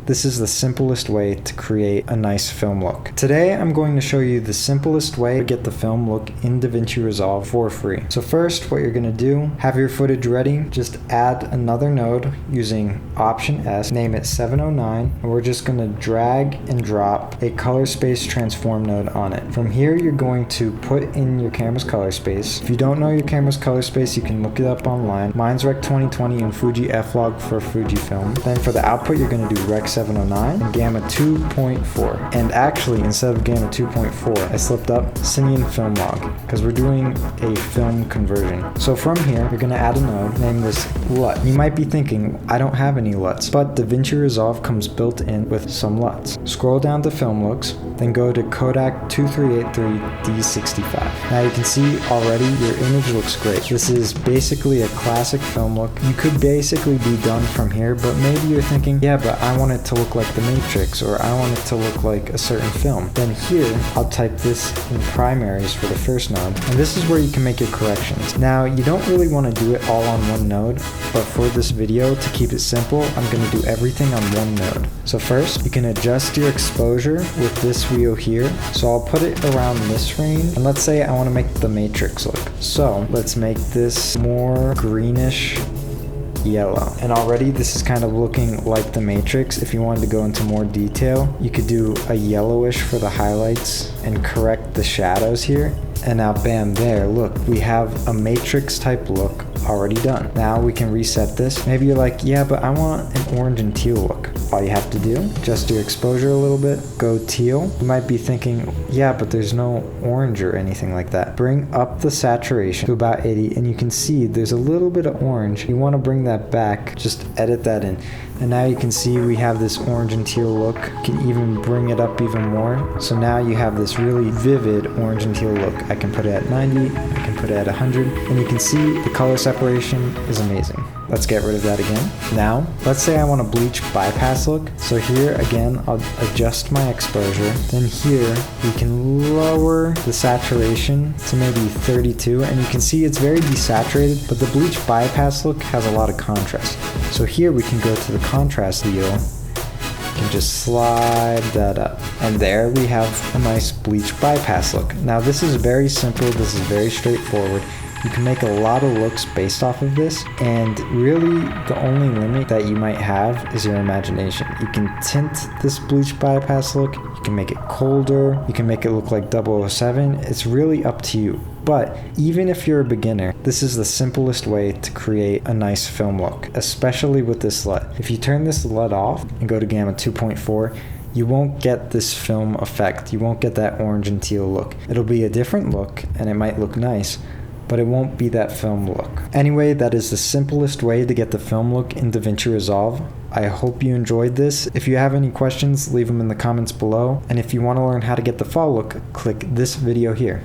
this is the simplest way to create a nice film look. Today I'm going to show you the simplest way to get the film look in DaVinci Resolve for free. So first, what you're going to do, have your footage ready, just add another node using Option S, name it 709, and we're just going to drag and drop a color space transform node on it. From here you're going to put in your camera's color space. If you don't know your camera's color space, you can look it up online. Mine's Rec 2020 and Fuji F-Log for Fujifilm. Then for the output you're going to do Rec 709 and Gamma 2.4. And actually, instead of Gamma 2.4, I slipped up Cineon Film Log because we're doing a film conversion. So from here you're going to add a node, name this LUT. You might be thinking, I don't have any LUTs, but DaVinci Resolve comes built in with some LUTs. Scroll down to Film Looks, then go to Kodak 2383D65. Now you can see already your image looks great. This is basically a classic film look. You could basically be done from here, but maybe you're thinking, yeah, but I want it to look like The Matrix, or I want it to look like a certain film. Then here, I'll type this in primaries for the first node, and this is where you can make your corrections. Now, you don't really want to do it all on one node, but for this video, to keep it simple, I'm going to do everything on one node. So first, you can adjust your exposure with this wheel here. So I'll put it around this range, and let's say I want to make the Matrix look. So let's make this more greenish yellow, and already this is kind of looking like the Matrix. If you wanted to go into more detail, you could do a yellowish for the highlights and correct the shadows here, and now bam, there, look, we have a Matrix type look already done. Now we can reset this. Maybe you're like, yeah, but I want an orange and teal look. All you have to do, adjust your exposure a little bit, go teal. You might be thinking, yeah, but there's no orange or anything like that. Bring up the saturation to about 80, and you can see there's a little bit of orange. You want to bring that back, just edit that in. And now you can see we have this orange and teal look. You can even bring it up even more. So now you have this really vivid orange and teal look. I can put it at 90, I can put it at 100, and you can see the color separation is amazing. Let's get rid of that again. Now, let's say I want a bleach bypass look. So here again, I'll adjust my exposure. Then here, we can lower the saturation to maybe 32. And you can see it's very desaturated, but the bleach bypass look has a lot of contrast. So here we can go to the contrast wheel. You can just slide that up. And there we have a nice bleach bypass look. Now this is very simple. This is very straightforward. You can make a lot of looks based off of this, and really the only limit that you might have is your imagination. You can tint this bleach bypass look, you can make it colder, you can make it look like 007, it's really up to you. But even if you're a beginner, this is the simplest way to create a nice film look, especially with this LUT. If you turn this LUT off and go to Gamma 2.4, you won't get this film effect, you won't get that orange and teal look. It'll be a different look, and it might look nice, but it won't be that film look. Anyway, that is the simplest way to get the film look in DaVinci Resolve. I hope you enjoyed this. If you have any questions, leave them in the comments below. And if you want to learn how to get the fall look, click this video here.